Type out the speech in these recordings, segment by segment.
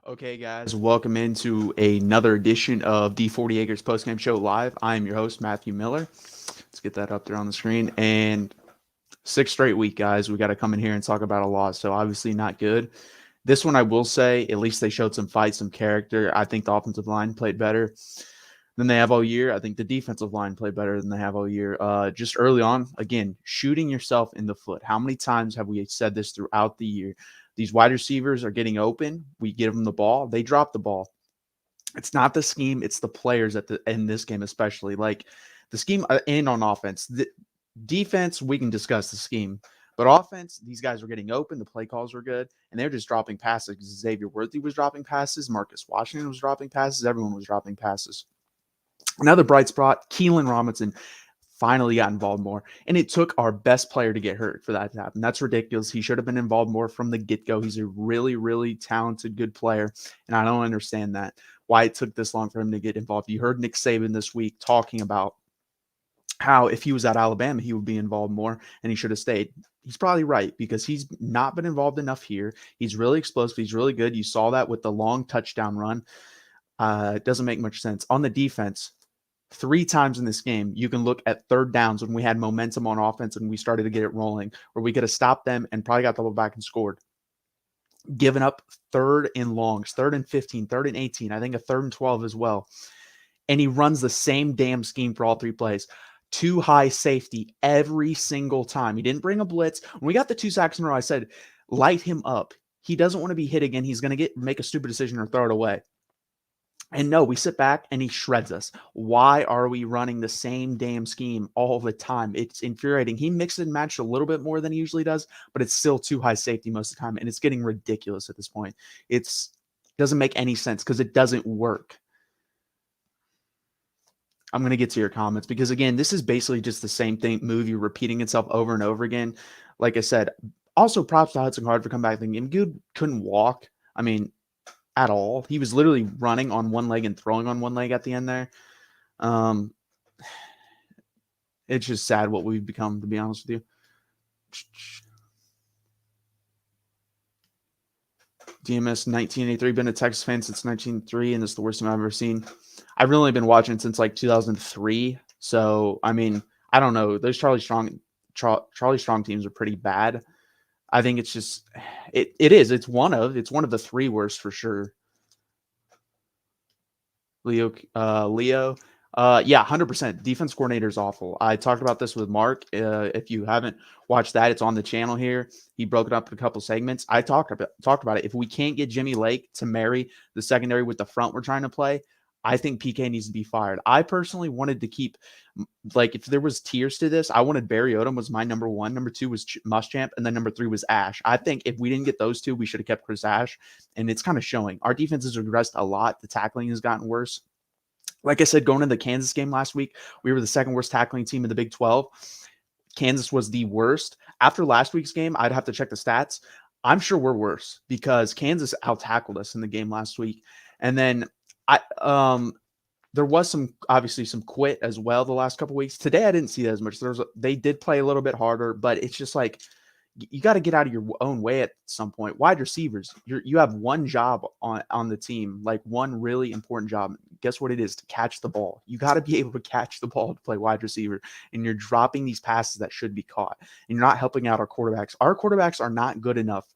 Okay, guys, welcome into another edition of the 40 Acres Postgame Show Live. I am your host, Matthew Miller. Let's get that up there on the screen. And sixth straight week, guys, we got to come in here and talk about a loss. So obviously not good. This one, I will say, at least they showed some fight, some character. I think the offensive line played better than they have all year. I think the defensive line played better than they have all year. Just early on, again, shooting yourself in the foot. How many times have we said this throughout the year? These wide receivers are getting open. We give them the ball. They drop the ball. It's not the scheme. It's the players in this game, especially like the scheme and on offense. The defense, we can discuss the scheme. But offense, these guys were getting open. The play calls were good, and they're just dropping passes. Xavier Worthy was dropping passes. Marcus Washington was dropping passes. Everyone was dropping passes. Another bright spot, Keelan Robinson finally got involved more. And it took our best player to get hurt for that to happen. That's ridiculous. He should have been involved more from the get-go. He's a really, really talented, good player. And I don't understand that, why it took this long for him to get involved. You heard Nick Saban this week talking about how if he was at Alabama, he would be involved more and he should have stayed. He's probably right because he's not been involved enough here. He's really explosive. He's really good. You saw that with the long touchdown run. It doesn't make much sense. On the defense, 3 times in this game, you can look at third downs when we had momentum on offense and we started to get it rolling, where we could have stopped them and probably got the ball back and scored. Giving up third and longs, third and 15, third and 18, I think a third and 12 as well. And he runs the same damn scheme for all 3 plays. Too high safety every single time. He didn't bring a blitz. When we got the 2 sacks in a row, I said, light him up. He doesn't want to be hit again. He's going to make a stupid decision or throw it away. And no, we sit back and he shreds us. Why are we running the same damn scheme all the time? It's infuriating. He mixed and matched a little bit more than he usually does, but it's still too high safety most of the time. And it's getting ridiculous at this point. It doesn't make any sense because it doesn't work. I'm going to get to your comments because, again, this is basically just the same movie repeating itself over and over again. Like I said, also props to Hudson Card for coming back. The game good couldn't walk. I mean, at all. He was literally running on one leg and throwing on one leg at the end there. It's just sad what we've become, to be honest with you. DMS 1983, been a Texas fan since 1903, and it's the worst team I've ever seen. I've really been watching since like 2003. So, I mean, I don't know. Those Charlie Strong teams are pretty bad. I think it's just it is. It's one of the 3 worst for sure. Leo. Yeah, 100%. Defense coordinator is awful. I talked about this with Mark. If you haven't watched that, it's on the channel here. He broke it up in a couple segments. I talked about it. If we can't get Jimmy Lake to marry the secondary with the front we're trying to play, I think PK needs to be fired. I personally wanted to keep, like, if there was tiers to this, I wanted Barry Odom was my number 1. Number 2 was Muschamp, and then number 3 was Ash. I think if we didn't get those 2, we should have kept Chris Ash, and it's kind of showing. Our defense has regressed a lot. The tackling has gotten worse. Like I said, going into the Kansas game last week, we were the 2nd worst tackling team in the Big 12. Kansas was the worst. After last week's game, I'd have to check the stats. I'm sure we're worse because Kansas out-tackled us in the game last week. And then there was obviously some quit as well the last couple weeks. Today I didn't see that as much. They did play a little bit harder, but it's just like you got to get out of your own way at some point. Wide receivers, you have one job on the team, like one really important job. Guess what it is? To catch the ball. You got to be able to catch the ball to play wide receiver, and you're dropping these passes that should be caught, and you're not helping out our quarterbacks. Our quarterbacks are not good enough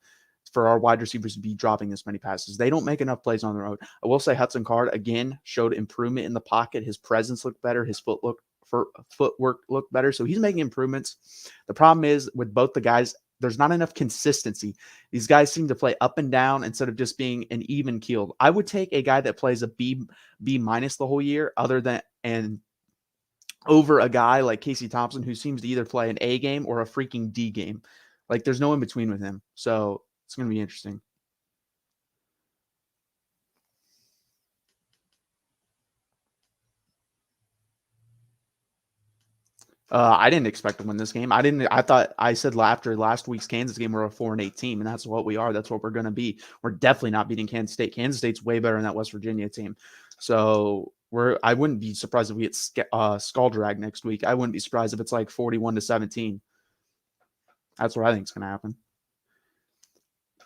for our wide receivers to be dropping this many passes. They don't make enough plays on their own. I will say Hudson Card, again, showed improvement in the pocket. His presence looked better. His footwork looked better. So he's making improvements. The problem is with both the guys, there's not enough consistency. These guys seem to play up and down instead of just being an even keeled. I would take a guy that plays a B minus the whole year over a guy like Casey Thompson, who seems to either play an A game or a freaking D game. Like, there's no in between with him. So it's going to be interesting. I didn't expect to win this game. I said after last week's Kansas game, we're a 4-8 team, and that's what we are. That's what we're going to be. We're definitely not beating Kansas State. Kansas State's way better than that West Virginia team. So I wouldn't be surprised if we get skull drag next week. I wouldn't be surprised if it's like 41-17. That's what I think is going to happen.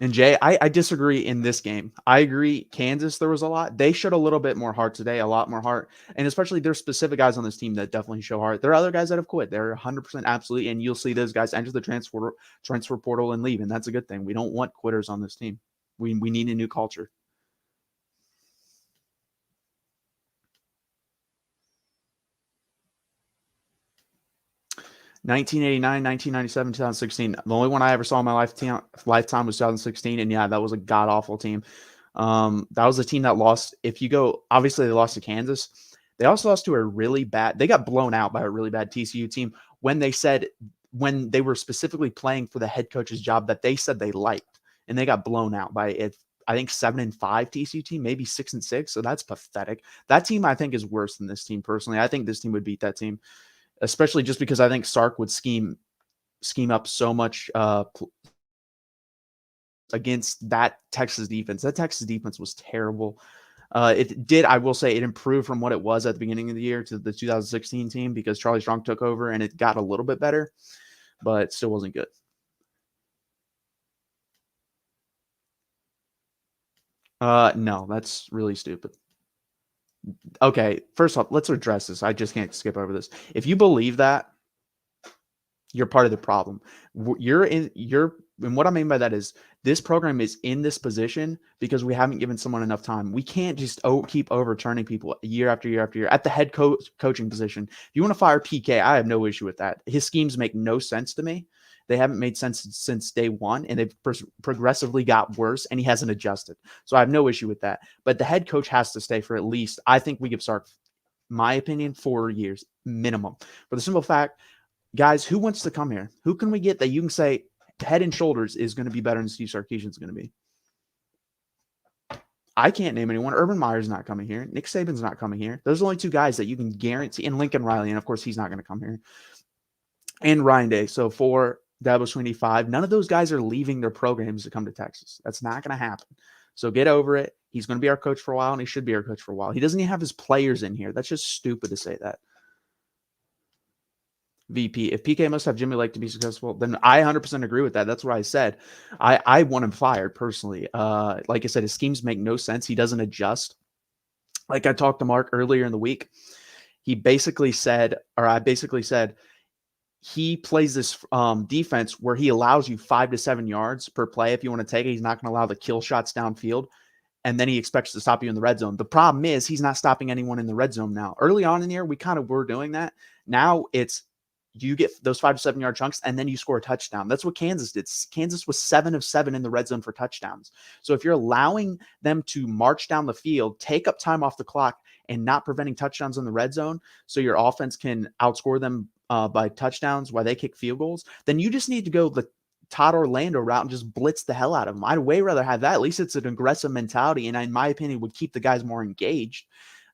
And Jay, I disagree in this game. I agree. Kansas, there was a lot. They showed a little bit more heart today, a lot more heart. And especially there's specific guys on this team that definitely show heart. There are other guys that have quit. They're 100% absolutely. And you'll see those guys enter the transfer portal and leave. And that's a good thing. We don't want quitters on this team. We need a new culture. 1989, 1997, 2016. The only one I ever saw in my lifetime was 2016. And yeah, that was a god awful team. That was a team that lost. If you go, obviously they lost to Kansas. They also lost to a really bad, they got blown out by a really bad TCU team when they were specifically playing for the head coach's job that they said they liked. And they got blown out by it. I think 7-5 TCU team, maybe 6-6. So that's pathetic. That team I think is worse than this team personally. I think this team would beat that team, especially just because I think Sark would scheme up so much against that Texas defense. That Texas defense was terrible. I will say, it improved from what it was at the beginning of the year to the 2016 team because Charlie Strong took over and it got a little bit better, but it still wasn't good. No, that's really stupid. Okay, first off, let's address this. I just can't skip over this. If you believe that, you're part of the problem. And what I mean by that is this program is in this position because we haven't given someone enough time. We can't just keep overturning people year after year after year at the head coaching position. If you want to fire PK, I have no issue with that. His schemes make no sense to me. They haven't made sense since day one, and they've progressively got worse, and he hasn't adjusted. So I have no issue with that. But the head coach has to stay for at least, I think we give Sark, my opinion, 4 years minimum. For the simple fact, guys, who wants to come here? Who can we get that you can say head and shoulders is going to be better than Steve Sarkisian is going to be? I can't name anyone. Urban Meyer's not coming here. Nick Saban's not coming here. Those are only two guys that you can guarantee. And Lincoln Riley, and of course, he's not going to come here. And Ryan Day. So 4, Dabo Swinney 5. None of those guys are leaving their programs to come to Texas. That's not going to happen. So get over it. He's going to be our coach for a while, and he should be our coach for a while. He doesn't even have his players in here. That's just stupid to say that. VP. If PK must have Jimmy Lake to be successful, then I 100% agree with that. That's what I said. I want him fired personally. Like I said, his schemes make no sense. He doesn't adjust. Like I talked to Mark earlier in the week. I basically said he plays this defense where he allows you 5 to 7 yards per play. If you want to take it, he's not going to allow the kill shots downfield. And then he expects to stop you in the red zone. The problem is he's not stopping anyone in the red zone now. Early on in the year, we kind of were doing that. Now it's you get those 5 to 7 yard chunks and then you score a touchdown. That's what Kansas did. Kansas was 7 of 7 in the red zone for touchdowns. So if you're allowing them to march down the field, take up time off the clock, and not preventing touchdowns in the red zone so your offense can outscore them by touchdowns while they kick field goals, then you just need to go the Todd Orlando route and just blitz the hell out of them. I'd way rather have that. At least it's an aggressive mentality, and in my opinion, would keep the guys more engaged.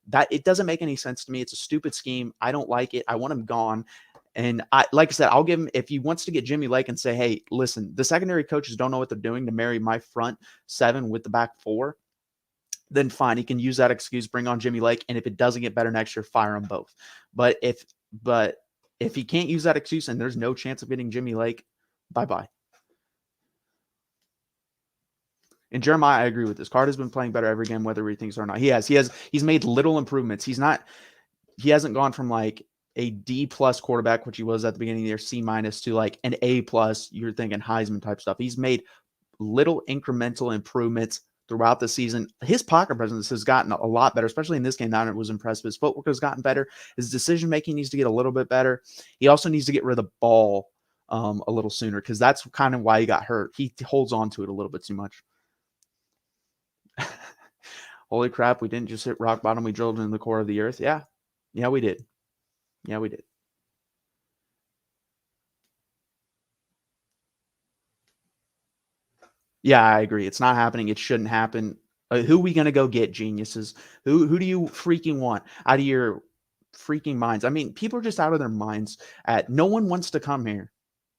That it doesn't make any sense to me. It's a stupid scheme. I don't like it. I want him gone. And like I said, I'll give him, if he wants to get Jimmy Lake and say, hey, listen, the secondary coaches don't know what they're doing to marry my front 7 with the back 4, then fine. He can use that excuse, bring on Jimmy Lake. And if it doesn't get better next year, fire them both. But if he can't use that excuse and there's no chance of getting Jimmy Lake, bye-bye. And Jeremiah, I agree with this. Carter's been playing better every game, whether he thinks or not. He's made little improvements. He hasn't gone from like a D+ quarterback, which he was at the beginning of the year, C- to like an A+. You're thinking Heisman type stuff. He's made little incremental improvements throughout the season. His pocket presence has gotten a lot better, especially in this game. Now it was impressive. His footwork has gotten better. His decision-making needs to get a little bit better. He also needs to get rid of the ball a little sooner because that's kind of why he got hurt. He holds on to it a little bit too much. Holy crap, we didn't just hit rock bottom. We drilled in the core of the earth. Yeah, we did. Yeah, we did. Yeah, I agree. It's not happening. It shouldn't happen. Who are we going to go get, geniuses? Who do you freaking want out of your freaking minds? I mean, people are just out of their minds. No one wants to come here.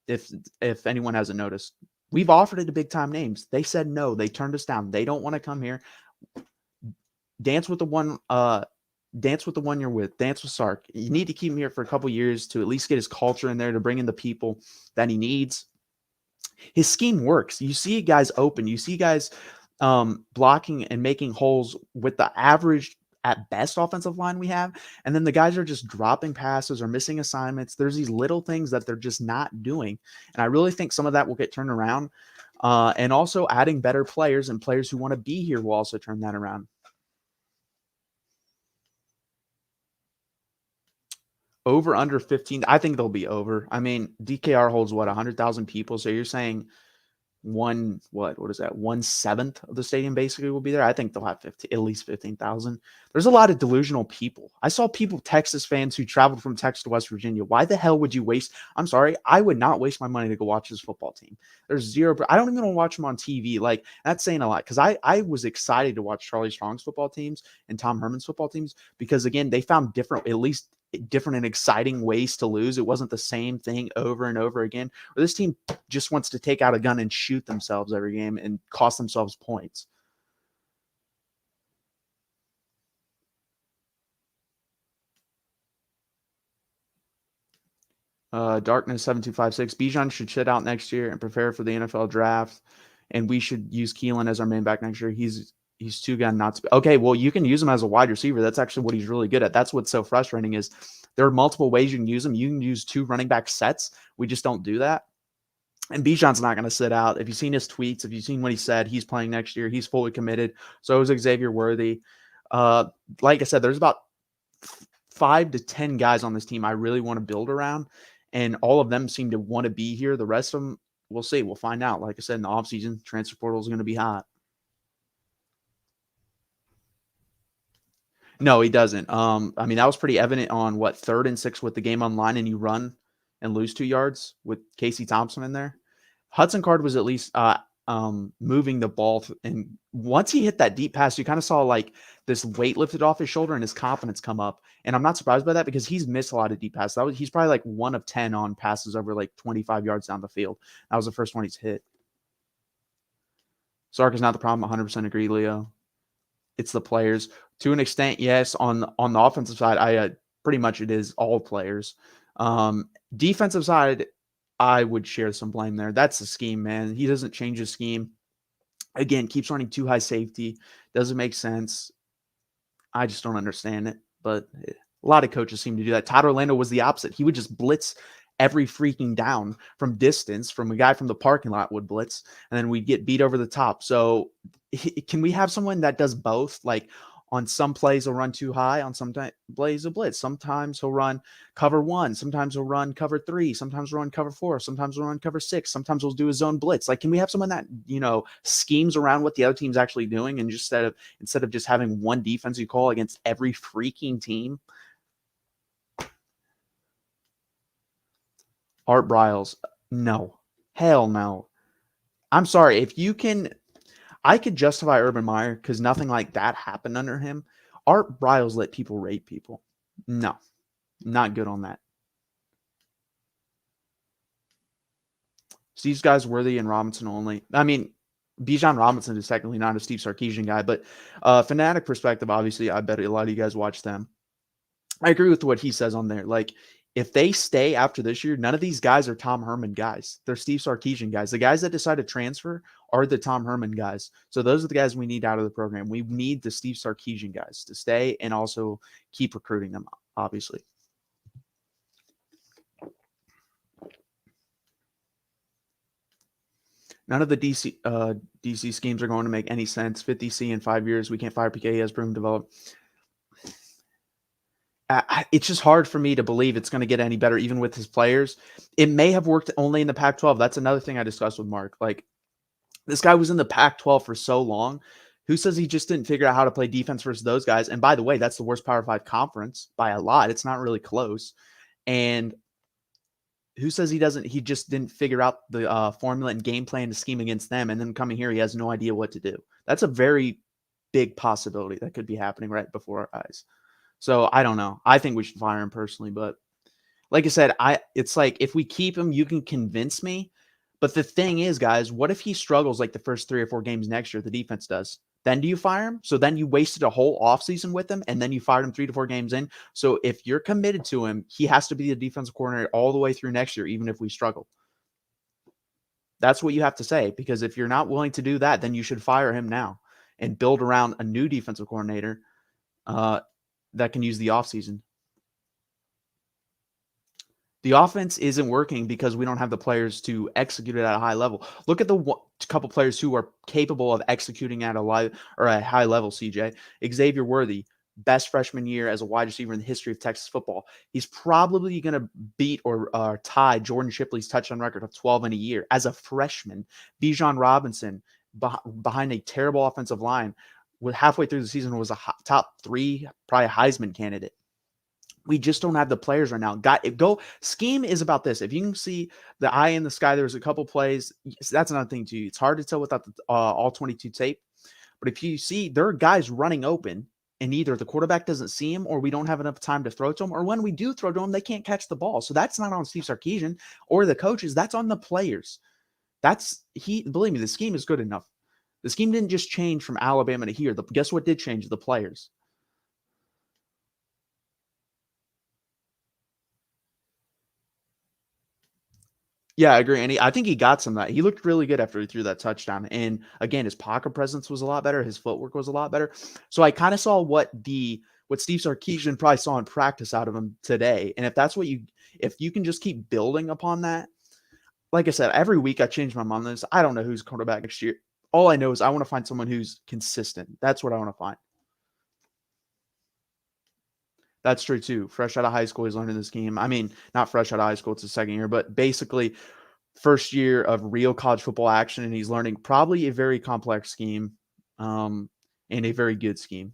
If anyone hasn't noticed, we've offered it to big time names. They said no. They turned us down. They don't want to come here. Dance with the one. Dance with the one you're with. Dance with Sark. You need to keep him here for a couple years to at least get his culture in there, to bring in the people that he needs. His scheme works. You see guys open. You see guys blocking and making holes with the average at best offensive line we have. And then the guys are just dropping passes or missing assignments. There's these little things that they're just not doing. And I really think some of that will get turned around. And also adding better players and players who want to be here will also turn that around. Over under 15. I think they'll be over. I mean, DKR holds what, 100,000 people. So you're saying what is that? 1/7 of the stadium basically will be there. I think they'll have at least 15,000. There's a lot of delusional people. I saw people, Texas fans who traveled from Texas to West Virginia. Why the hell would you waste? I'm sorry. I would not waste my money to go watch this football team. There's zero. I don't even want to watch them on TV. Like, that's saying a lot, because I was excited to watch Charlie Strong's football teams and Tom Herman's football teams, because again, they found at least different and exciting ways to lose. It wasn't the same thing over and over again. Or this team just wants to take out a gun and shoot themselves every game and cost themselves points. Darkness 7256. Bijan should sit out next year and prepare for the NFL draft. And we should use Keelan as our main back next year. He's too good not to be. Okay, well, you can use him as a wide receiver. That's actually what he's really good at. That's what's so frustrating, is there are multiple ways you can use him. You can use 2 running back sets. We just don't do that. And Bijan's not going to sit out. If you've seen his tweets, if you've seen what he said, he's playing next year. He's fully committed. So is Xavier Worthy. Like I said, there's about 5 to 10 guys on this team I really want to build around, and all of them seem to want to be here. The rest of them, we'll see. We'll find out. Like I said, in the offseason, transfer portal is going to be hot. No, he doesn't. I mean, that was pretty evident on 3rd and 6 with the game on line, and you run and lose 2 yards with Casey Thompson in there. Hudson Card was at least moving the ball. And once he hit that deep pass, you kind of saw like this weight lifted off his shoulder and his confidence come up. And I'm not surprised by that, because he's missed a lot of deep passes. He's probably like 1 of 10 on passes over like 25 yards down the field. That was the first one he's hit. Sark is not the problem. 100% agree, Leo. It's the players. To an extent, yes. On the offensive side, I pretty much it is all players. Defensive side, I would share some blame there. That's the scheme, man. He doesn't change his scheme. Again, keeps running too high safety. Doesn't make sense. I just don't understand it. But a lot of coaches seem to do that. Todd Orlando was the opposite. He would just blitz every freaking down from distance, from a guy from the parking lot would blitz, and then we'd get beat over the top. So can we have someone that does both? Like, on some plays, he'll run too high. On some plays, he'll blitz. Sometimes he'll run cover 1. Sometimes he'll run cover 3. Sometimes he'll run cover 4. Sometimes he'll run cover 6. Sometimes he'll do his own blitz. Like, can we have someone that, schemes around what the other team's actually doing, and just instead of just having one defense you call against every freaking team? Art Briles, no. Hell no. I'm sorry. If you can, I could justify Urban Meyer because nothing like that happened under him. Art Briles let people rape people. No, not good on that. Steve's guys Worthy and Robinson only. I mean, Bijan Robinson is technically not a Steve Sarkisian guy, but fanatic perspective, obviously, I bet a lot of you guys watch them. I agree with what he says on there. Like, if they stay after this year, none of these guys are Tom Herman guys. They're Steve Sarkisian guys. The guys that decide to transfer are the Tom Herman guys. So those are the guys we need out of the program. We need the Steve Sarkisian guys to stay and also keep recruiting them, obviously. None of the DC schemes are going to make any sense. 50C in 5 years. We can't fire PK. He has proven develop. It's just hard for me to believe it's going to get any better, even with his players. It may have worked only in the Pac-12. That's another thing I discussed with Mark. Like, this guy was in the Pac-12 for so long. Who says he just didn't figure out how to play defense versus those guys? And by the way, that's the worst Power 5 conference by a lot. It's not really close. And who says he just didn't figure out the formula and game plan to scheme against them, and then coming here, he has no idea what to do? That's a very big possibility that could be happening right before our eyes. So I don't know. I think we should fire him personally, but like I said, it's like, if we keep him, you can convince me. But the thing is, guys, what if he struggles like the first 3 or 4 games next year, the defense does? Then do you fire him? So then you wasted a whole offseason with him, and then you fired him 3 to 4 games in. So if you're committed to him, he has to be the defensive coordinator all the way through next year, even if we struggle. That's what you have to say, because if you're not willing to do that, then you should fire him now and build around a new defensive coordinator that can use the offseason. The offense isn't working because we don't have the players to execute it at a high level. Look at the couple players who are capable of executing at a high level. CJ Xavier Worthy, best freshman year as a wide receiver in the history of Texas football. He's probably going to beat or tie Jordan Shipley's touchdown record of 12 in a year as a freshman. Bijan Robinson, behind a terrible offensive line, halfway through the season was a top 3, probably a Heisman candidate. We just don't have the players right now. Scheme is about this. If you can see the eye in the sky, there was a couple plays. That's another thing too. It's hard to tell without the all 22 tape. But if you see, there are guys running open, and either the quarterback doesn't see him, or we don't have enough time to throw to him, or when we do throw to him, they can't catch the ball. So that's not on Steve Sarkisian or the coaches. That's on the players. Believe me, the scheme is good enough. The scheme didn't just change from Alabama to here. Guess what did change? The players. Yeah, I agree. And I think he got some of that. He looked really good after he threw that touchdown. And again, his pocket presence was a lot better. His footwork was a lot better. So I kind of saw what Steve Sarkisian probably saw in practice out of him today. And if you can just keep building upon that, like I said, every week I change my mind on this. I don't know who's quarterback next year. All I know is I want to find someone who's consistent. That's what I want to find. That's true too. Fresh out of high school, he's learning this game. I mean, not fresh out of high school, it's his second year, but basically first year of real college football action, and he's learning probably a very complex scheme, and a very good scheme.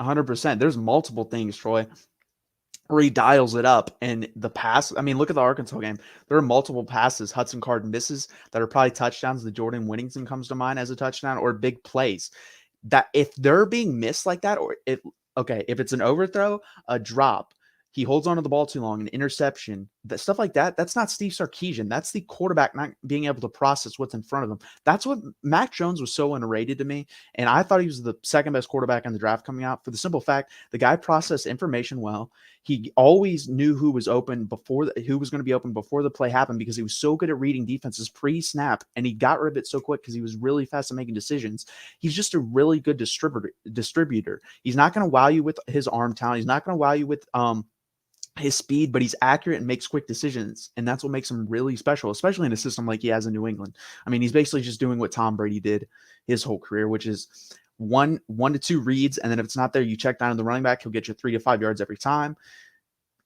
100%. There's multiple things, Troy, where he dials it up. And the pass, I mean, look at the Arkansas game. There are multiple passes Hudson Card misses that are probably touchdowns. The Jordan Whittington comes to mind as a touchdown, or big plays. That if they're being missed like that, or if it's an overthrow, a drop, he holds onto the ball too long, an interception, that stuff like that, that's not Steve Sarkisian. That's the quarterback not being able to process what's in front of him. That's what Mac Jones was so underrated to me. And I thought he was the second best quarterback in the draft coming out for the simple fact the guy processed information well. He always knew who was open who was going to be open before the play happened, because he was so good at reading defenses pre-snap, and he got rid of it so quick because he was really fast at making decisions. He's just a really good distributor. He's not going to wow you with his arm talent. He's not going to wow you with his speed, but he's accurate and makes quick decisions. And that's what makes him really special, especially in a system like he has in New England. I mean, he's basically just doing what Tom Brady did his whole career, which is one to two reads. And then if it's not there, you check down to the running back. He'll get you 3 to 5 yards every time.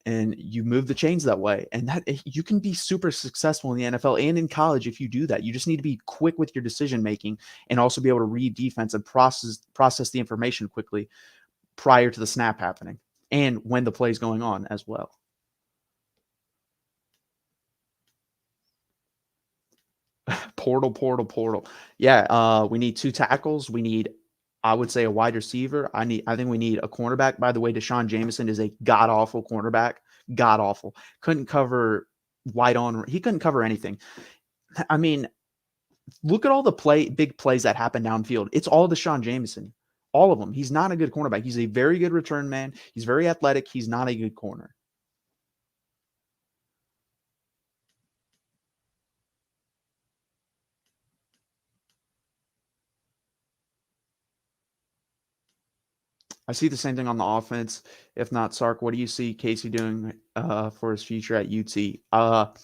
And you move the chains that way. And that you can be super successful in the NFL and in college if you do that. You just need to be quick with your decision making, and also be able to read defense and process the information quickly prior to the snap happening, and when the play is going on as well. Portal. Yeah, we need 2 tackles. We need, I would say, a wide receiver. I think we need a cornerback. By the way, Deshaun Jameson is a god-awful cornerback. God-awful. Couldn't cover wide on. He couldn't cover anything. I mean, look at all the big plays that happen downfield. It's all Deshaun Jameson. All of them. He's not a good cornerback. He's a very good return man. He's very athletic. He's not a good corner. I see the same thing on the offense. If not, Sark, what do you see Casey doing for his future at UT?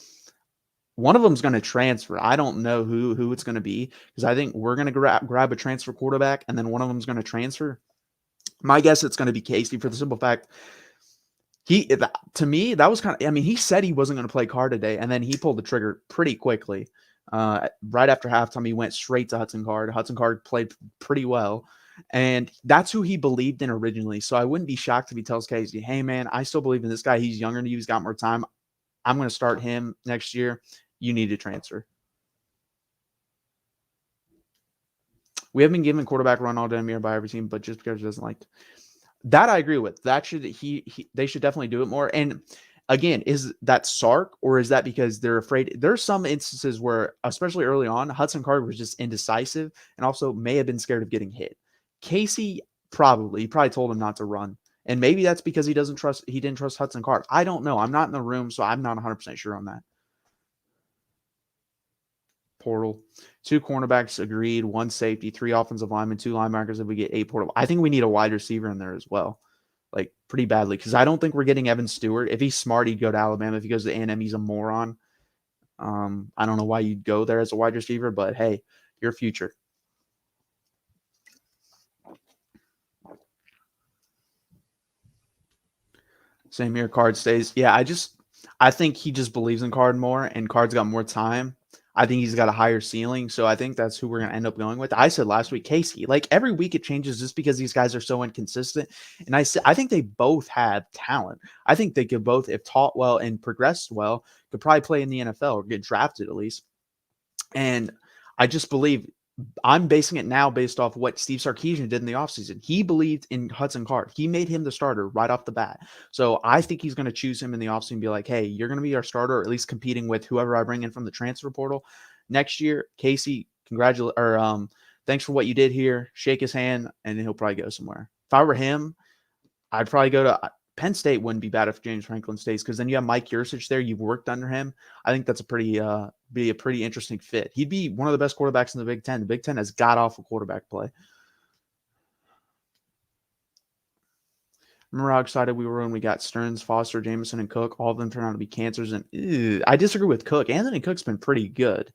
One of them's going to transfer. I don't know who it's going to be, because I think we're going to grab a transfer quarterback, and then one of them's going to transfer. My guess it's going to be Casey, for the simple fact to me, that was kind of, I mean, he said he wasn't going to play Card today, and then he pulled the trigger pretty quickly. Right after halftime, he went straight to Hudson Card. Hudson Card played pretty well, and that's who he believed in originally. So I wouldn't be shocked if he tells Casey, hey, man, I still believe in this guy. He's younger than you. He's got more time. I'm going to start him next year. You need to transfer. We have been given quarterback Ronald Demir by every team, but just because he doesn't like that, I agree with. That they should definitely do it more. And again, is that Sark, or is that because they're afraid? There's some instances where, especially early on, Hudson Card was just indecisive and also may have been scared of getting hit. Casey Probably. He probably told him not to run. And maybe that's because he didn't trust Hudson Card. I don't know. I'm not in the room, so I'm not 100% sure on that. Portal. 2 cornerbacks agreed, 1 safety, 3 offensive linemen, 2 linebackers if we get 8 portal. I think we need a wide receiver in there as well. Like, pretty badly. Because I don't think we're getting Evan Stewart. If he's smart, he'd go to Alabama. If he goes to A&M, he's a moron. I don't know why you'd go there as a wide receiver, but hey, your future. Same here. Card stays. Yeah, I think he just believes in Card more, and Card's got more time. I think he's got a higher ceiling, so I think that's who we're going to end up going with. I said last week, Casey. Like, every week it changes just because these guys are so inconsistent. And I think they both have talent. I think they could both, if taught well and progressed well, could probably play in the NFL or get drafted at least. And I just believe I'm basing it now based off what Steve Sarkisian did in the offseason. He believed in Hudson Card. He made him the starter right off the bat. So I think he's going to choose him in the offseason and be like, hey, you're going to be our starter, or at least competing with whoever I bring in from the transfer portal next year. Casey, thanks for what you did here. Shake his hand, and then he'll probably go somewhere. If I were him, I'd probably go to Penn State. Wouldn't be bad if James Franklin stays, because then you have Mike Yursich there. You've worked under him. I think that's be a pretty interesting fit. He'd be one of the best quarterbacks in the Big Ten. The Big Ten has got awful quarterback play. Remember how excited we were when we got Stearns, Foster, Jameson, and Cook? All of them turned out to be cancers. And I disagree with Cook. Anthony Cook's been pretty good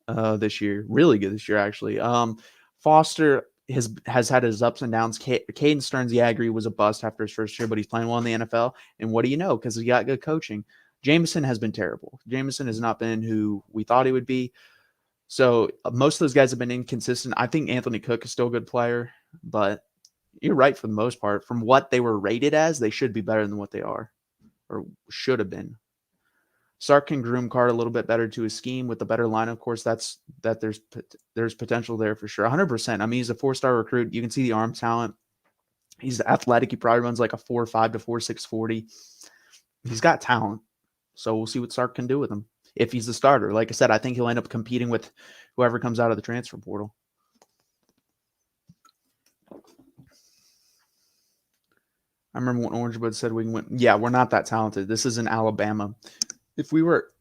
this year. Really good this year, actually. Foster has had his ups and downs. Caden Stearns, yeah, I agree, was a bust after his first year, but he's playing well in the NFL. And what do you know? Because he got good coaching. Jameson has been terrible. Jameson has not been who we thought he would be. So most of those guys have been inconsistent. I think Anthony Cook is still a good player, but you're right for the most part. From what they were rated as, they should be better than what they are, or should have been. Sark can groom Card a little bit better to his scheme with a better line. Of course, there's potential there for sure. 100%. I mean, he's a 4-star recruit. You can see the arm talent. He's athletic. He probably runs like a 4.5 to 4.6 40. He's got talent. So we'll see what Sark can do with him if he's the starter. Like I said, I think he'll end up competing with whoever comes out of the transfer portal. I remember when Orange Bud said we can win. Yeah, we're not that talented. This isn't Alabama. If we were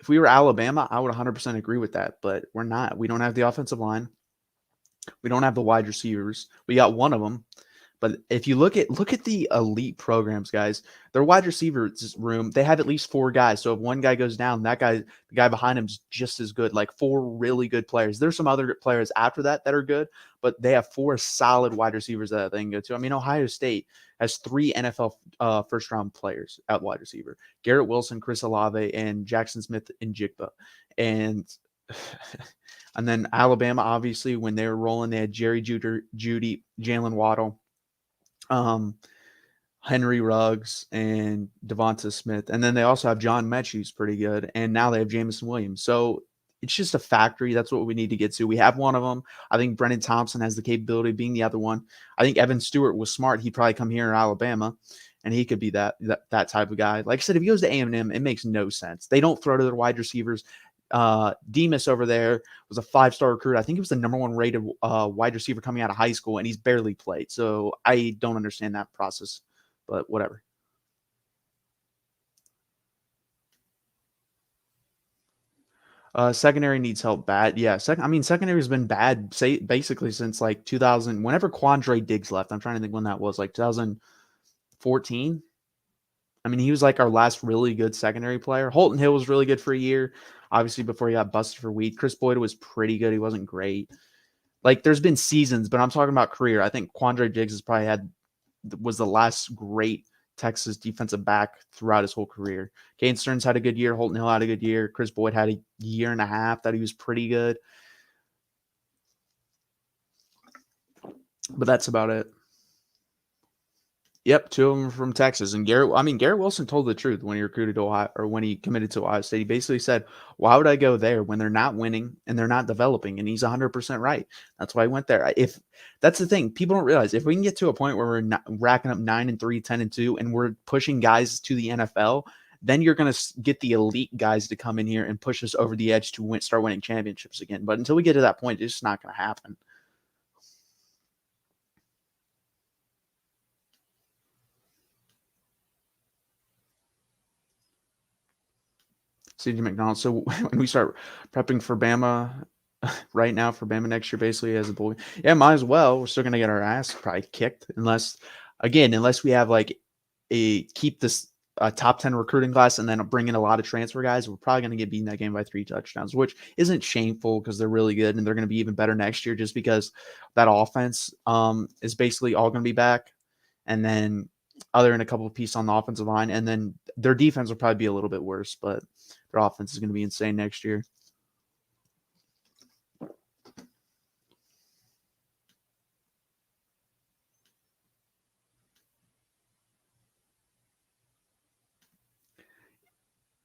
Alabama, I would 100% agree with that, but we're not. We don't have the offensive line. We don't have the wide receivers. We got one of them. But if you look at the elite programs, guys, their wide receivers room, they have at least 4 guys. So if one guy goes down, the guy behind him is just as good. Like 4 really good players. There's some other players after that are good, but they have 4 solid wide receivers that they can go to. I mean, Ohio State has 3 NFL first-round players at wide receiver: Garrett Wilson, Chris Olave, and Jackson Smith and Jigba. And then Alabama, obviously, when they were rolling, they had Jerry Jeudy, Jalen Waddle, Henry Ruggs, and Devonta Smith. And then they also have John Mechie, who's pretty good. And now they have Jameson Williams. So it's just a factory. That's what we need to get to. We have one of them. I think Brennan Thompson has the capability of being the other one. I think Evan Stewart was smart. He'd probably come here in Alabama, and he could be that type of guy. Like I said, if he goes to A&M, it makes no sense. They don't throw to their wide receivers. Demas over there was a 5-star recruit. I think he was the number 1 rated wide receiver coming out of high school, and he's barely played. So I don't understand that process, but whatever. Secondary needs help bad. Yeah, secondary has been bad basically since like 2000. Whenever Quandre Diggs left, I'm trying to think when that was, like 2014. I mean, he was like our last really good secondary player. Holton Hill was really good for a year, obviously, before he got busted for weed. Chris Boyd was pretty good. He wasn't great. Like, there's been seasons, but I'm talking about career. I think Quandre Diggs was the last great Texas defensive back throughout his whole career. Caden Stearns had a good year. Holton Hill had a good year. Chris Boyd had a year and a half that he was pretty good. But that's about it. Yep, 2 of them from Texas. And Garrett Wilson told the truth when he recruited to Ohio, or when he committed to Ohio State. He basically said, why would I go there when they're not winning and they're not developing? And he's 100% right. That's why I went there. If that's the thing, people don't realize, if we can get to a point where we're not racking up 9-3, 10-2, and we're pushing guys to the NFL, then you're going to get the elite guys to come in here and push us over the edge to start winning championships again. But until we get to that point, it's just not going to happen. CJ McDonald. So when we start prepping for Bama right now for Bama next year, basically as a boy, yeah, might as well. We're still gonna get our ass probably kicked unless we have like keep this top 10 recruiting class and then bring in a lot of transfer guys. We're probably gonna get beaten that game by 3 touchdowns, which isn't shameful because they're really good and they're gonna be even better next year just because that offense is basically all gonna be back. And then other than a couple of pieces on the offensive line, and then their defense will probably be a little bit worse, but their offense is going to be insane next year.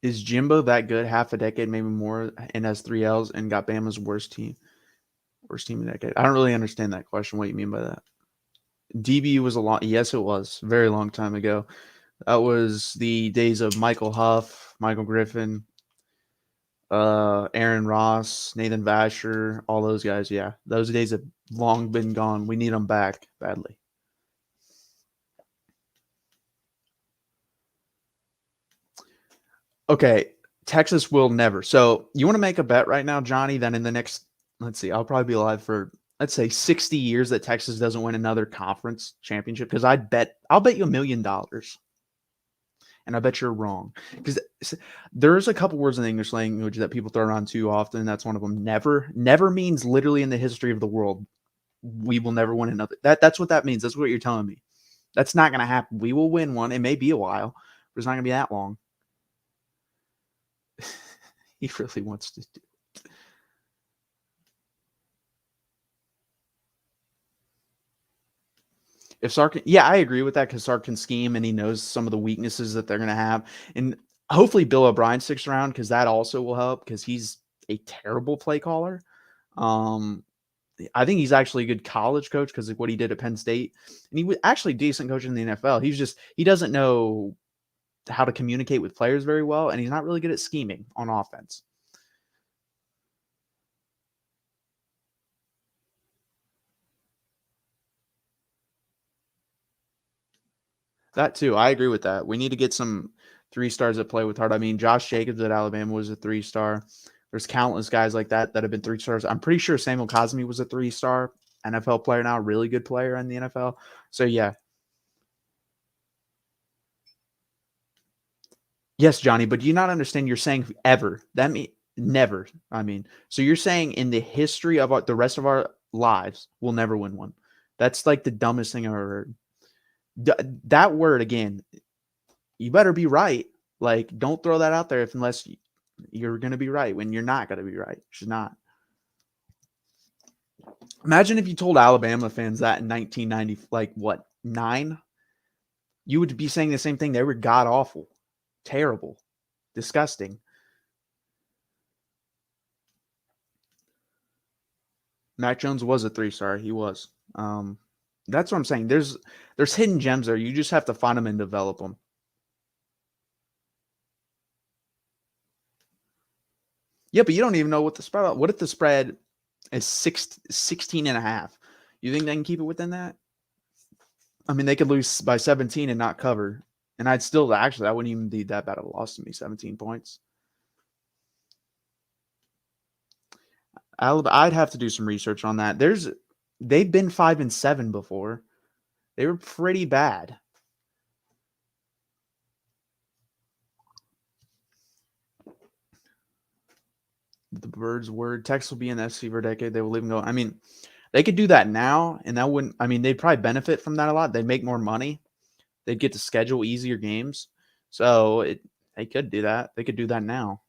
Is Jimbo that good? Half a decade, maybe more, and has 3 L's and got Bama's worst team in a decade. I don't really understand that question. What you mean by that? DB was a long. Yes, it was very long time ago. That was the days of Michael Huff, Michael Griffin, Aaron Ross, Nathan Vasher, all those guys. Yeah, those days have long been gone. We need them back badly. Okay, Texas will never. So you want to make a bet right now, Johnny, that in the next, let's see, I'll probably be alive for, let's say 60 years that Texas doesn't win another conference championship. Because I'll bet you $1 million. And I bet you're wrong. Because there's a couple words in the English language that people throw around too often. That's one of them. Never. Never means literally in the history of the world, we will never win another. That's what that means. That's what you're telling me. That's not going to happen. We will win one. It may be a while, but it's not going to be that long. He really wants to do it. If Sark, yeah, I agree with that because Sark can scheme and he knows some of the weaknesses that they're going to have. And hopefully Bill O'Brien sticks around because that also will help because he's a terrible play caller. I think he's actually a good college coach because of what he did at Penn State. And he was actually a decent coach in the NFL. He doesn't know how to communicate with players very well, and he's not really good at scheming on offense. That too. I agree with that. We need to get some 3 stars that play with heart. I mean, Josh Jacobs at Alabama was a 3-star. There's countless guys like that have been 3 stars. I'm pretty sure Samuel Cosmi was a 3-star NFL player now, really good player in the NFL. So yeah. Yes, Johnny, but do you not understand you're saying ever. That mean never. I mean, so you're saying in the history of the rest of our lives, we'll never win one. That's like the dumbest thing I've ever heard. That word again, you better be right. Like, don't throw that out there unless you're going to be right when you're not going to be right. She's not. Imagine if you told Alabama fans that in 1990, like what, 9? You would be saying the same thing. They were god awful, terrible, disgusting. Mac Jones was a 3-star. He was. That's what I'm saying. There's hidden gems there. You just have to find them and develop them. Yeah, but you don't even know what the spread. What if the spread is 16 and a half? You think they can keep it within that? I mean, they could lose by 17 and not cover. And I'd still, actually, that wouldn't even be that bad of a loss to me, 17 points. I'd have to do some research on that. They've been 5-7 before. They were pretty bad. The Birds word. Texas will be in the SC for a decade. They will even go. I mean, they could do that now, and that wouldn't. I mean, they'd probably benefit from that a lot. They'd make more money. They'd get to schedule easier games. So they could do that. They could do that now.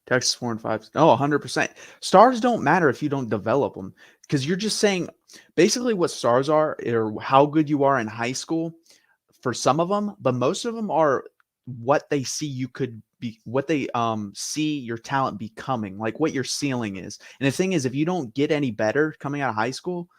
Texas 4-5. Oh, 100%. Stars don't matter if you don't develop them because you're just saying basically what stars are or how good you are in high school for some of them, but most of them are what they see you could be, what they see your talent becoming, like what your ceiling is. And the thing is, if you don't get any better coming out of high school,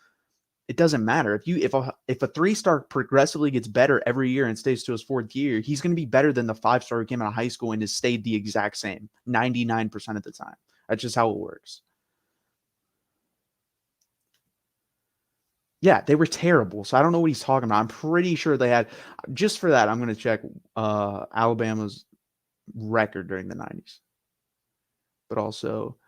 it doesn't matter. If a 3-star progressively gets better every year and stays to his 4th year, he's going to be better than the 5-star who came out of high school and has stayed the exact same 99% of the time. That's just how it works. Yeah, they were terrible. So I don't know what he's talking about. I'm pretty sure they had, just for that, I'm going to check Alabama's record during the 90s. But also,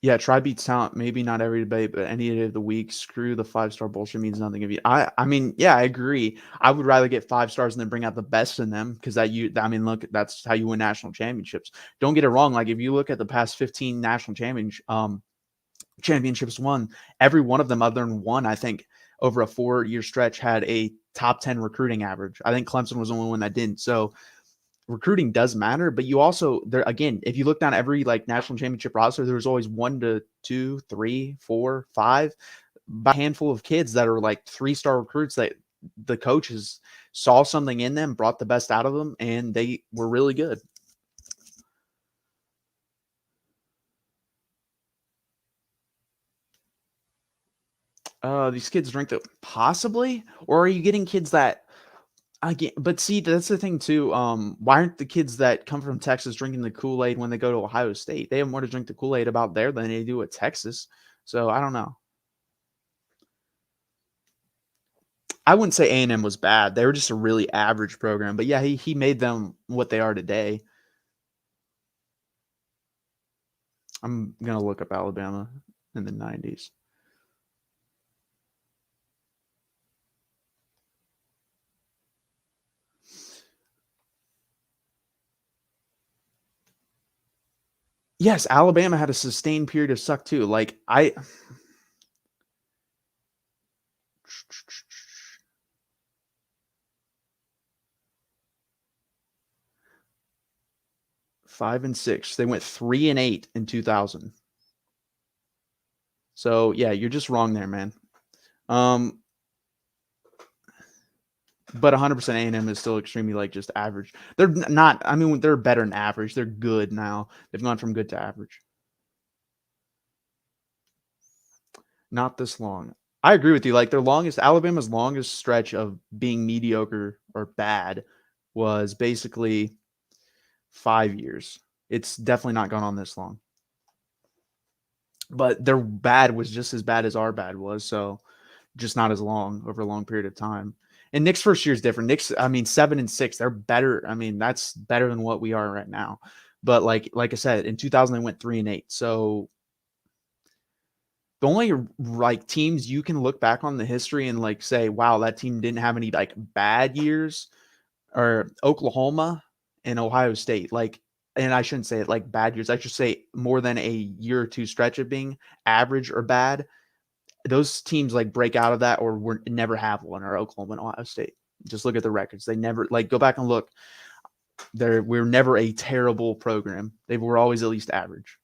yeah, try beats talent. Maybe not every debate, but any day of the week. Screw the 5-star bullshit means nothing of you. I mean, yeah, I agree. I would rather get 5 stars and then bring out the best in them because I mean, look, that's how you win national championships. Don't get it wrong. Like if you look at the past 15 national championships won, every one of them other than one, I think, over a 4-year stretch had a top 10 recruiting average. I think Clemson was the only one that didn't. So recruiting does matter, but you also there again, if you look down every like national championship roster, there was always 1 to 2, 3, 4, 5, by a handful of kids that are like 3-star recruits that the coaches saw something in them, brought the best out of them, and they were really good. These kids drink the possibly, or are you getting kids that again? But see, that's the thing too. Why aren't the kids that come from Texas drinking the Kool-Aid when they go to Ohio State? They have more to drink the Kool-Aid about there than they do at Texas. So I don't know. I wouldn't say A&M was bad. They were just a really average program. But yeah, he made them what they are today. I'm gonna look up Alabama in the 90s. Yes, Alabama had a sustained period of suck too. Like I 5-6. They went 3-8 in 2000. So yeah, you're just wrong there, man. Um, but 100% A&M is still extremely like just average. They're not. I mean, they're better than average. They're good now. They've gone from good to average. Not this long. I agree with you. Like Alabama's longest stretch of being mediocre or bad was basically 5 years. It's definitely not gone on this long. But their bad was just as bad as our bad was. So just not as long over a long period of time. And Nick's first year is different. Nick's, I mean, 7-6, they're better. I mean, that's better than what we are right now. But like I said, in 2000 they went 3-8. So the only like teams you can look back on the history and like say, wow, that team didn't have any like bad years are Oklahoma and Ohio State. Like, and I shouldn't say it like bad years. I should say more than a year or two stretch of being average or bad. Those teams like break out of that or were never have one, or Oklahoma and Ohio State. Just look at the records. They never like go back and look. We're never a terrible program. They were always at least average.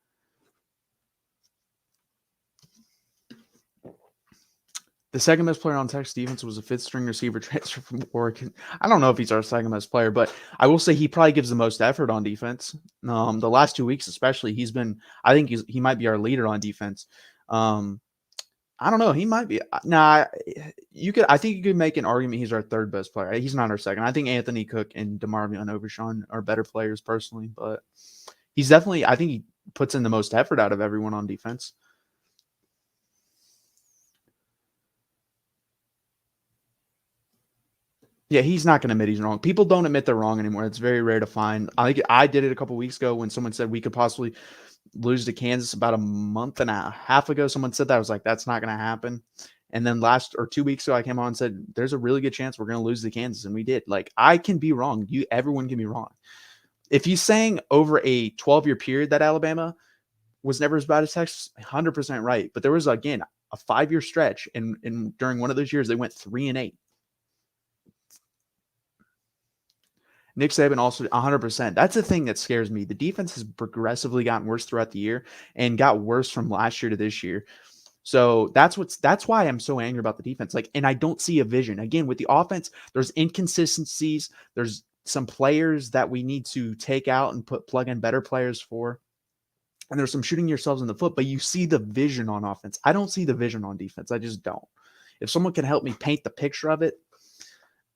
The second best player on Texas defense was a fifth string receiver transfer from Oregon. I don't know if he's our second best player, but I will say he probably gives the most effort on defense. The last 2 weeks, especially, he's been. I think he might be our leader on defense. I don't know. He might be. Nah, you could. I think you could make an argument he's our third best player. He's not our second. I think Anthony Cook and DeMarvion Overshawn are better players personally, but he's definitely. I think he puts in the most effort out of everyone on defense. Yeah, he's not going to admit he's wrong. People don't admit they're wrong anymore. It's very rare to find. I think I did it a couple weeks ago when someone said we could possibly lose to Kansas about a month and a half ago. Someone said that. I was like, that's not going to happen. And then 2 weeks ago, I came on and said, there's a really good chance we're going to lose to Kansas. And we did. Like, I can be wrong. Everyone can be wrong. If he's saying over a 12-year period that Alabama was never as bad as Texas, 100% right. But there was, again, a 5-year stretch. And during one of those years, they went 3-8. Nick Saban also 100%. That's the thing that scares me. The defense has progressively gotten worse throughout the year and got worse from last year to this year. So that's why I'm so angry about the defense. Like, and I don't see a vision. Again, with the offense, there's inconsistencies. There's some players that we need to take out and plug in better players for. And there's some shooting yourselves in the foot, but you see the vision on offense. I don't see the vision on defense. I just don't. If someone can help me paint the picture of it,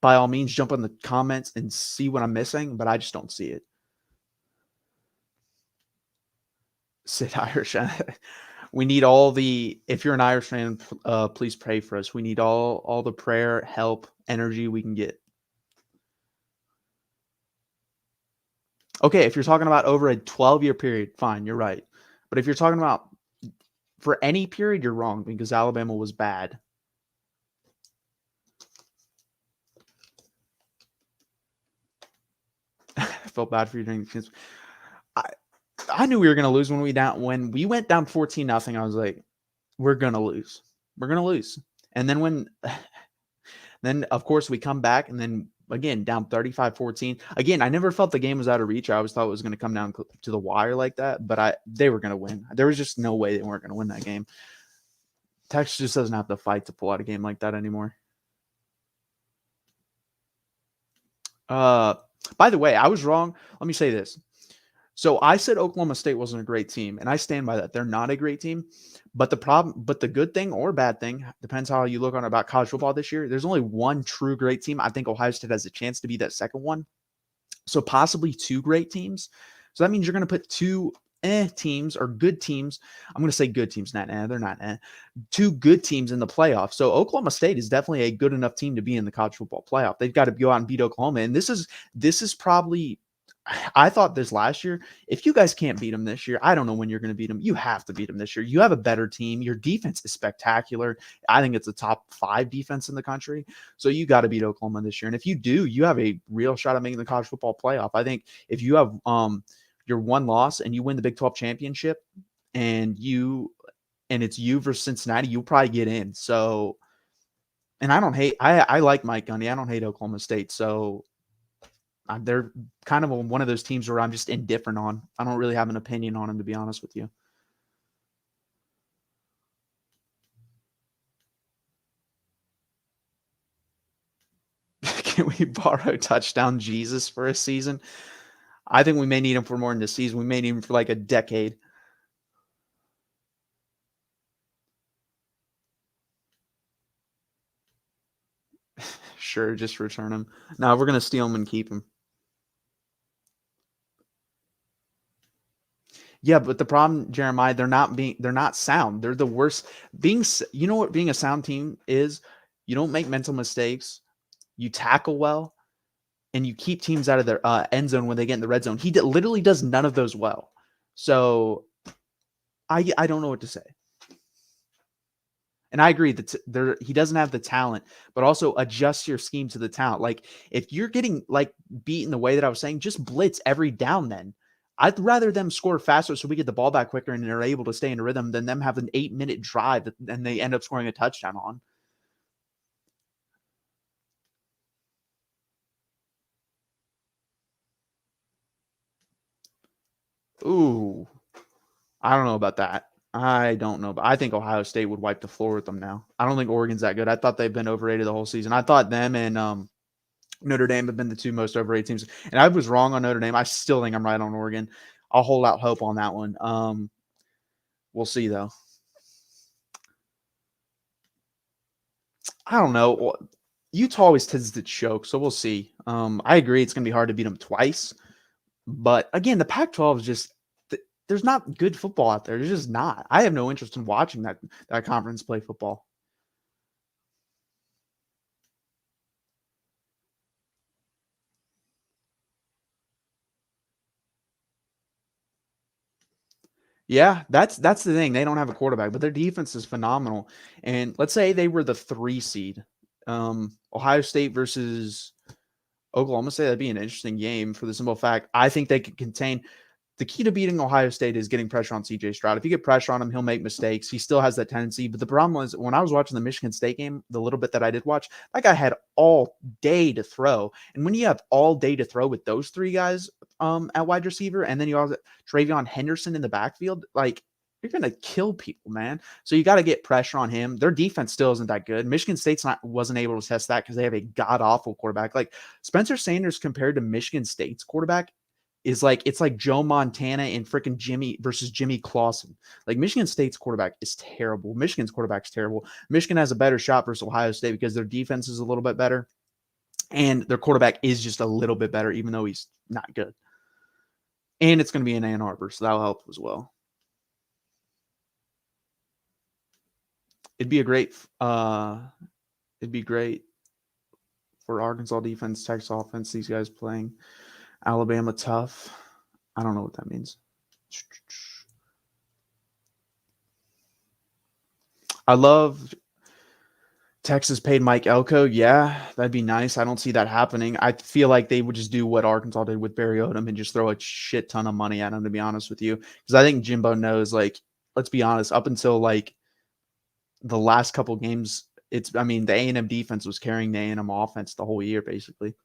by all means, jump in the comments and see what I'm missing, but I just don't see it. Sid Irish. We need all the. If you're an Irish fan, please pray for us. We need all the prayer, help, energy we can get. Okay, if you're talking about over a 12-year period, fine, you're right. But if you're talking about for any period, you're wrong because Alabama was bad. I felt bad for you during the chance. I knew we were going to lose when we went down 14-0. I was like, we're going to lose. We're going to lose. And then then of course we come back and then again down 35-14. Again, I never felt the game was out of reach. I always thought it was going to come down to the wire like that, but they were going to win. There was just no way they weren't going to win that game. Texas just doesn't have the fight to pull out a game like that anymore. By the way, I was wrong. Let me say this. So I said Oklahoma State wasn't a great team, and I stand by that. They're not a great team. But the good thing or bad thing, depends how you look on about college football this year. There's only one true great team. I think Ohio State has a chance to be that second one. So possibly two great teams. So that means you're going to put two teams or good teams. I'm going to say good teams, not they're not two good teams in the playoffs. So Oklahoma State is definitely a good enough team to be in the college football playoff. They've got to go out and beat Oklahoma. And this is probably, I thought this last year, if you guys can't beat them this year, I don't know when you're going to beat them. You have to beat them this year. You have a better team. Your defense is spectacular. I think it's a top 5 defense in the country. So you got to beat Oklahoma this year. And if you do, you have a real shot at making the college football playoff. I think if you have your one loss and you win the Big 12 championship and it's you versus Cincinnati, you'll probably get in. So, and I like Mike Gundy. I don't hate Oklahoma State. So they're kind of one of those teams where I'm just indifferent on. I don't really have an opinion on them, to be honest with you. Can we borrow touchdown Jesus for a season? I think we may need him for more than this season. We may need him for like a decade. Sure, just return him. No, we're going to steal him and keep him. Yeah, but the problem, Jeremiah, they're not sound. They're the worst. You know what being a sound team is? You don't make mental mistakes. You tackle well, and you keep teams out of their end zone when they get in the red zone. He literally does none of those well. So I don't know what to say. And I agree that he doesn't have the talent, but also adjust your scheme to the talent. Like if you're getting like beaten the way that I was saying, just blitz every down then. I'd rather them score faster so we get the ball back quicker and they're able to stay in a rhythm than them have an 8-minute drive and they end up scoring a touchdown on. Ooh, I don't know about that. I don't know, but I think Ohio State would wipe the floor with them now. I don't think Oregon's that good. I thought they've been overrated the whole season. I thought them and Notre Dame have been the two most overrated teams. And I was wrong on Notre Dame. I still think I'm right on Oregon. I'll hold out hope on that one. We'll see, though. I don't know. Utah always tends to choke, so we'll see. I agree it's going to be hard to beat them twice. But, again, the Pac-12 is just – there's not good football out there. There's just not. I have no interest in watching that conference play football. Yeah, that's the thing. They don't have a quarterback, but their defense is phenomenal. And let's say they were the 3 seed. Ohio State versus Oklahoma State, that'd be an interesting game for the simple fact I think they could contain. The key to beating Ohio State is getting pressure on CJ Stroud. If you get pressure on him, he'll make mistakes. He still has that tendency. But the problem was when I was watching the Michigan State game, the little bit that I did watch, that guy had all day to throw. And when you have all day to throw with those 3 guys at wide receiver, and then you have Travion Henderson in the backfield, like you're going to kill people, man. So you got to get pressure on him. Their defense still isn't that good. Michigan State's wasn't able to test that because they have a god-awful quarterback. Like Spencer Sanders compared to Michigan State's quarterback is like it's like Joe Montana and freaking Jimmy Clausen. Like Michigan State's quarterback is terrible. Michigan's quarterback's terrible. Michigan has a better shot versus Ohio State because their defense is a little bit better. And their quarterback is just a little bit better, even though he's not good. And it's going to be in Ann Arbor, so that'll help as well. it'd be a great it'd be great for Arkansas defense, Texas offense. These guys playing Alabama tough. I don't know what that means. I love Texas paid Mike Elko. Yeah, that'd be nice. I don't see that happening. I feel like they would just do what Arkansas did with Barry Odom and just throw a shit ton of money at him, to be honest with you. Because I think Jimbo knows, like, let's be honest, up until like the last couple games, I mean, the A&M defense was carrying the A&M offense the whole year, basically.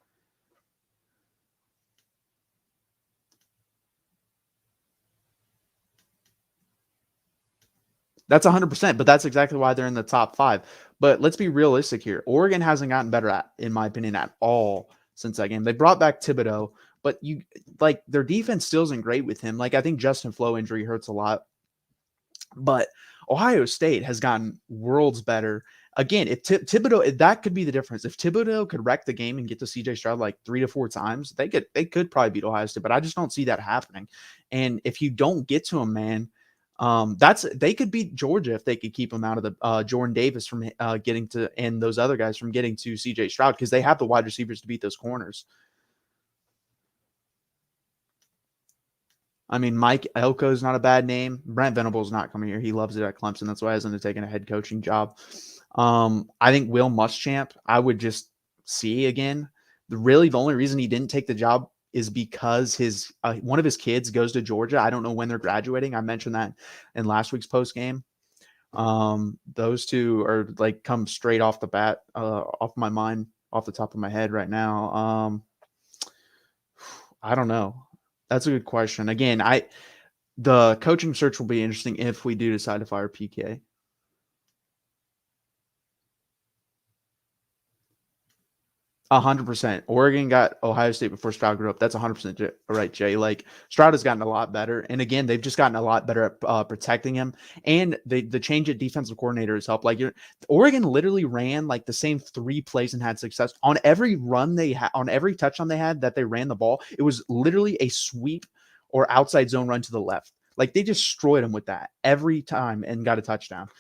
That's 100%, but that's exactly why they're in the top 5. But let's be realistic here. Oregon hasn't gotten better in my opinion, at all since that game. They brought back Thibodeau, but their defense still isn't great with him. Like, I think Justin Flo injury hurts a lot, but Ohio State has gotten worlds better. Again, if Thibodeau, that could be the difference. If Thibodeau could wreck the game and get to CJ Stroud like 3 to 4 times, they could probably beat Ohio State, but I just don't see that happening. And if you don't get to him, man, they could beat Georgia if they could keep him out of the Jordan Davis from getting to, and those other guys from getting to CJ Stroud, because they have the wide receivers to beat those corners. I mean, Mike Elko is not a bad name. Brent Venables not coming here. He loves it at Clemson. That's why he hasn't taken a head coaching job. I think Will Muschamp, I would just see again. The only reason he didn't take the job is because one of his kids goes to Georgia. I don't know when they're graduating. I mentioned that in last week's post game. Those two are like come straight off the bat, off my mind, off the top of my head right now. I don't know. That's a good question. Again, the coaching search will be interesting if we do decide to fire PK. 100%. Oregon got Ohio State before Stroud grew up. That's 100% right, Jay. Like, Stroud has gotten a lot better. And again, they've just gotten a lot better at protecting him. And the change at defensive coordinator has helped. Like, Oregon literally ran like the same 3 plays and had success on every run they had, on every touchdown they had that they ran the ball. It was literally a sweep or outside zone run to the left. Like, they destroyed him with that every time and got a touchdown.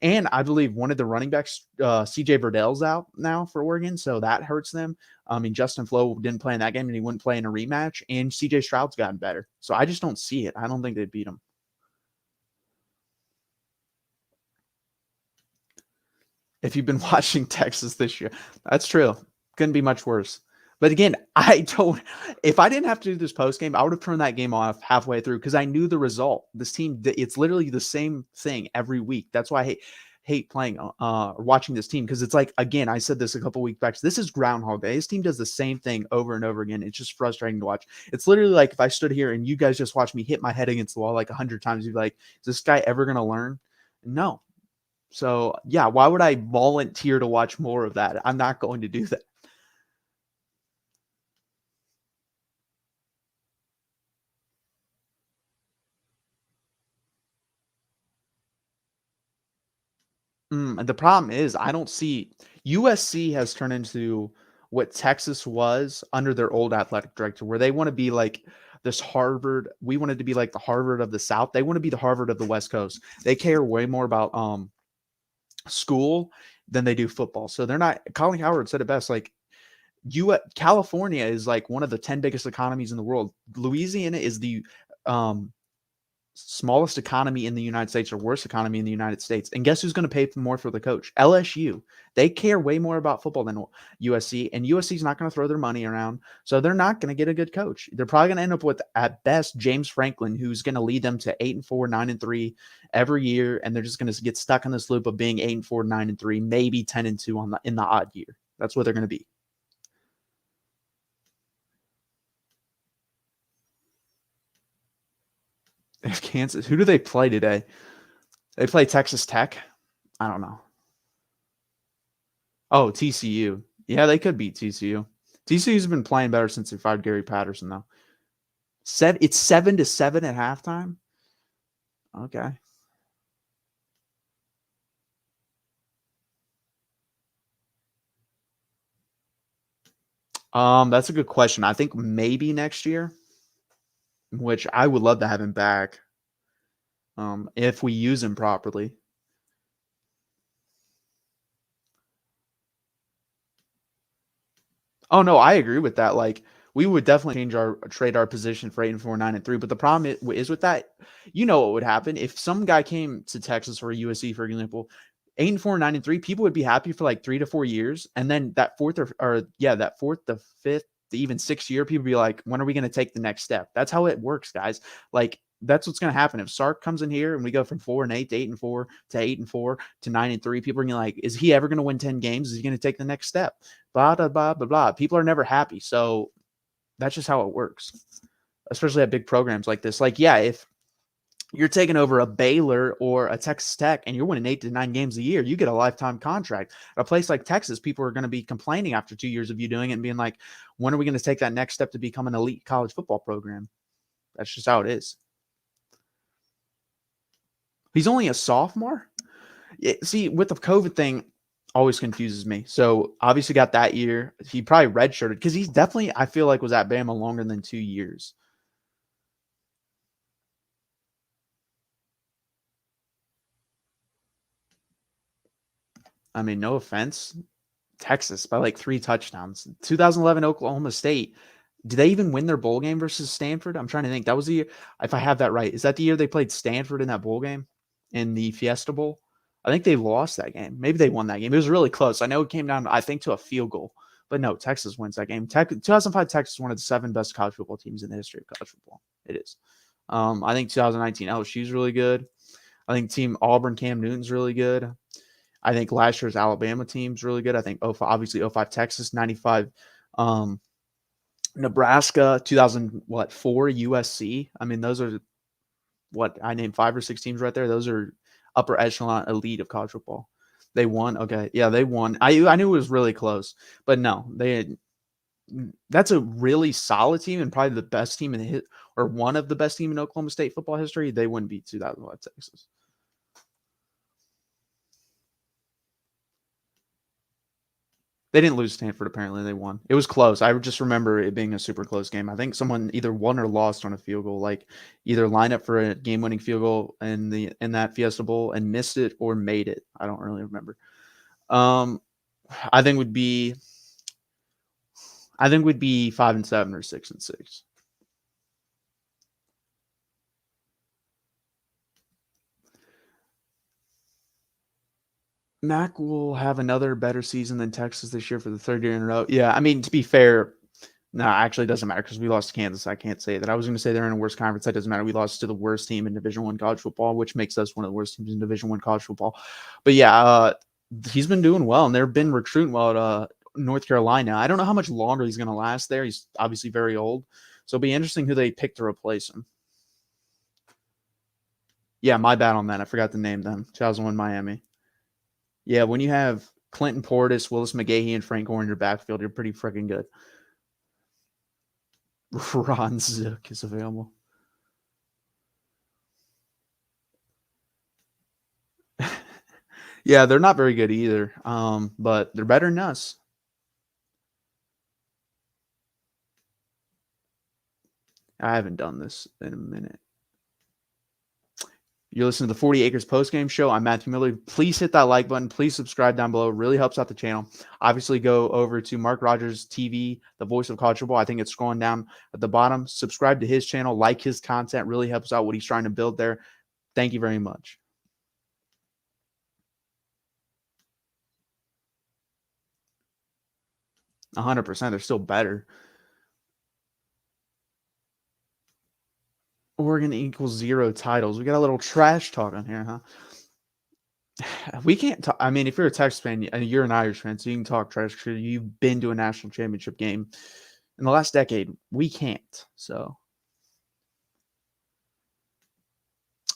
And I believe one of the running backs, CJ Verdell's out now for Oregon, so that hurts them. I mean, Justin Flo didn't play in that game, and he wouldn't play in a rematch. And CJ Stroud's gotten better, so I just don't see it. I don't think they'd beat him. If you've been watching Texas this year, that's true. Couldn't be much worse. But again, if I didn't have to do this post game, I would have turned that game off halfway through because I knew the result. This team, it's literally the same thing every week. That's why I hate playing or watching this team, because it's like, again, I said this a couple weeks back. This is Groundhog Day. This team does the same thing over and over again. It's just frustrating to watch. It's literally like if I stood here and you guys just watched me hit my head against the wall like 100 times, you'd be like, is this guy ever going to learn? No. So yeah, why would I volunteer to watch more of that? I'm not going to do that. The problem is I don't see USC has turned into what Texas was under their old athletic director, where they want to be like this Harvard. We wanted to be like the Harvard of the South. They want to be the Harvard of the West Coast. They care way more about school than they do football. So they're not. Colin Howard said it best. Like, California is like one of the 10 biggest economies in the world. Louisiana is the smallest economy in the United States, or worst economy in the United States. And guess who's going to pay more for the coach? LSU. They care way more about football than USC, and USC is not going to throw their money around. So they're not going to get a good coach. They're probably going to end up with, at best, James Franklin, who's going to lead them to 8-4, 9-3 every year. And they're just going to get stuck in this loop of being 8-4, 9-3, maybe 10-2 in the odd year. That's what they're going to be. If Kansas, who do they play today? They play Texas Tech. I don't know. Oh, TCU. Yeah, they could beat TCU. TCU's been playing better since they fired Gary Patterson, though. It's 7-7 at halftime. Okay. That's a good question. I think maybe next year, which I would love to have him back. If we use him properly. Oh no, I agree with that. Like we would definitely trade our position for 8-4, 9-3. But the problem is with that, you know what would happen if some guy came to Texas or USC, for example, 8-4, 9-3. People would be happy for like 3 to 4 years, and then that that fourth, the fifth, the even sixth year, people be like, when are we going to take the next step? That's how it works, guys. Like that's what's going to happen if Sark comes in here and we go from 4-8 to 8-4 to 8-4 to 9-3. People are going to like, is he ever going to win 10 games? Is he going to take the next step? Blah, blah, blah, blah, blah. People are never happy. So that's just how it works, especially at big programs like this. Like, yeah, if you're taking over a Baylor or a Texas Tech and you're winning 8 to 9 games a year, you get a lifetime contract. At a place like Texas, people are going to be complaining after 2 years of you doing it and being like, when are we going to take that next step to become an elite college football program? That's just how it is. He's only a sophomore. See, with the COVID thing, always confuses me. So obviously got that year. He probably redshirted because he's definitely, I feel like, was at Bama longer than 2 years. I mean, no offense, Texas by like 3 touchdowns. 2011 Oklahoma State. Did they even win their bowl game versus Stanford? I'm trying to think. That was the year, if I have that right. Is that the year they played Stanford in that bowl game in the Fiesta Bowl? I think they lost that game. Maybe they won that game. It was really close. I know it came down, I think, to a field goal. But no, Texas wins that game. 2005 Texas is one of the 7 best college football teams in the history of college football. It is. I think 2019 LSU's really good. I think Team Auburn Cam Newton's really good. I think last year's Alabama team's really good. I think obviously 05 Texas, 95 Nebraska, 2004 USC. I mean, those are what I named 5 or 6 teams right there. Those are upper echelon elite of college football. They won. Okay. Yeah, they won. I knew it was really close, but no, that's a really solid team and probably the best team in the or one of the best team in Oklahoma State football history. They wouldn't beat 2005 Texas. They didn't lose Stanford, apparently. They won. It was close. I just remember it being a super close game. I think someone either won or lost on a field goal, like either line up for a game-winning field goal in that Fiesta Bowl and missed it or made it. I don't really remember. Um, I think would be 5-7 or 6-6. Mac will have another better season than Texas this year for the 3rd year in a row. Yeah, I mean, to be fair, no, actually, it doesn't matter because we lost to Kansas. I can't say that. I was going to say they're in a worse conference. That doesn't matter. We lost to the worst team in Division I college football, which makes us one of the worst teams in Division I college football. But yeah, he's been doing well, and they've been recruiting well at North Carolina. I don't know how much longer he's going to last there. He's obviously very old, so it'll be interesting who they pick to replace him. Yeah, my bad on that. I forgot to name them. 2001 Miami. Yeah, when you have Clinton Portis, Willis McGahee, and Frank Gore in your backfield, you're pretty freaking good. Ron Zook is available. Yeah, they're not very good either, but they're better than us. I haven't done this in a minute. You're listening to the 40 Acres Postgame Show. I'm Matthew Miller. Please hit that like button. Please subscribe down below. It really helps out the channel. Obviously, go over to MarkRogersTV, the voice of college football. I think it's scrolling down at the bottom. Subscribe to his channel. Like his content. Really helps out what he's trying to build there. Thank you very much. %. They're still better. Oregon equals 0 titles. We got a little trash talk on here, huh? We can't talk. I mean, if you're a Texas fan and you're an Irish fan, so you can talk trash because you've been to a national championship game in the last decade. We can't. So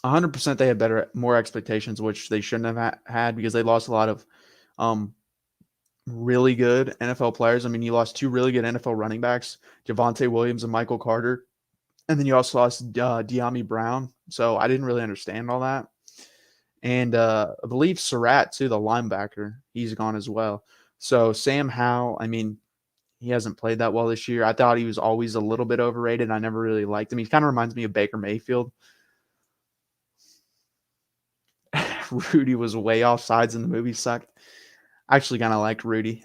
100% they had more expectations, which they shouldn't have had because they lost a lot of really good NFL players. I mean, you lost 2 really good NFL running backs, Javonte Williams and Michael Carter. And then you also lost De'Ami Brown. So I didn't really understand all that. And I believe Surratt, too, the linebacker, he's gone as well. So Sam Howell, I mean, he hasn't played that well this year. I thought he was always a little bit overrated. I never really liked him. He kind of reminds me of Baker Mayfield. Rudy was way off sides in the movie. Sucked. I actually kind of liked Rudy.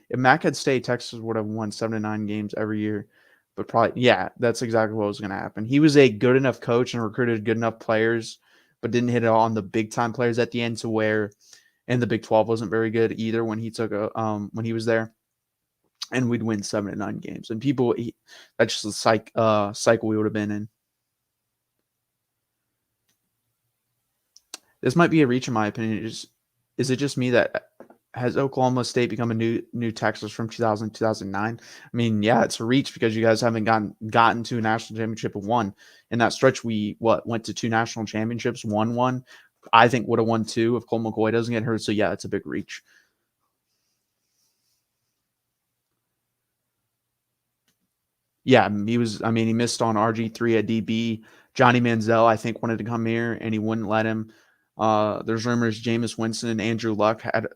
If Mac had stayed, Texas would have won 7 to 9 games every year. But probably, yeah, that's exactly what was going to happen. He was a good enough coach and recruited good enough players, but didn't hit it on the big time players at the end to where, and the Big 12 wasn't very good either when he took when he was there, and we'd win 7 to 9 games. And that's just the cycle we would have been in. This might be a reach in my opinion. Is it just me that has Oklahoma State become a new Texas from 2000 2009? I mean, yeah, it's a reach because you guys haven't gotten to a national championship of one. In that stretch, we went to 2 national championships, won one. I think would have won 2 if Cole McCoy doesn't get hurt. So yeah, it's a big reach. Yeah, he was. I mean, he missed on RG3 at DB. Johnny Manziel, I think, wanted to come here and he wouldn't let him. There's rumors Jameis Winston and Andrew Luck had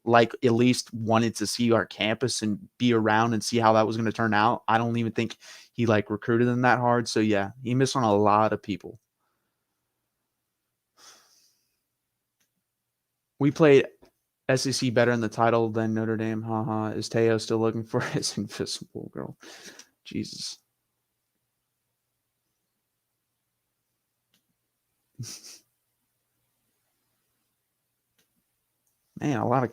like at least wanted to see our campus and be around and see how that was going to turn out. I don't even think he like recruited them that hard. So yeah, he missed on a lot of people. We played SEC better in the title than Notre Dame. Haha. Is Teo still looking for his invisible girl? Jesus. Man, a lot of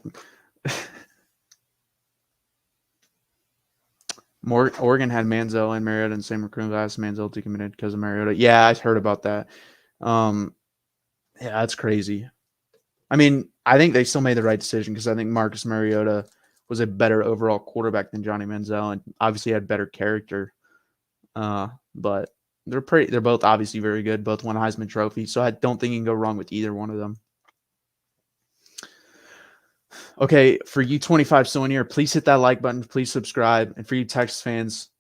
Oregon had Manziel and Mariota in the same recruiting class. Manziel decommitted because of Mariota. Yeah, I heard about that. Yeah, that's crazy. I mean, I think they still made the right decision because I think Marcus Mariota was a better overall quarterback than Johnny Manziel and obviously had better character. But they're both obviously very good. Both won Heisman Trophy. So I don't think you can go wrong with either one of them. Okay, for you 25 still in here, please hit that like button. Please subscribe. And for you Texas fans,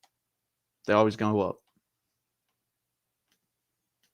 they always go up.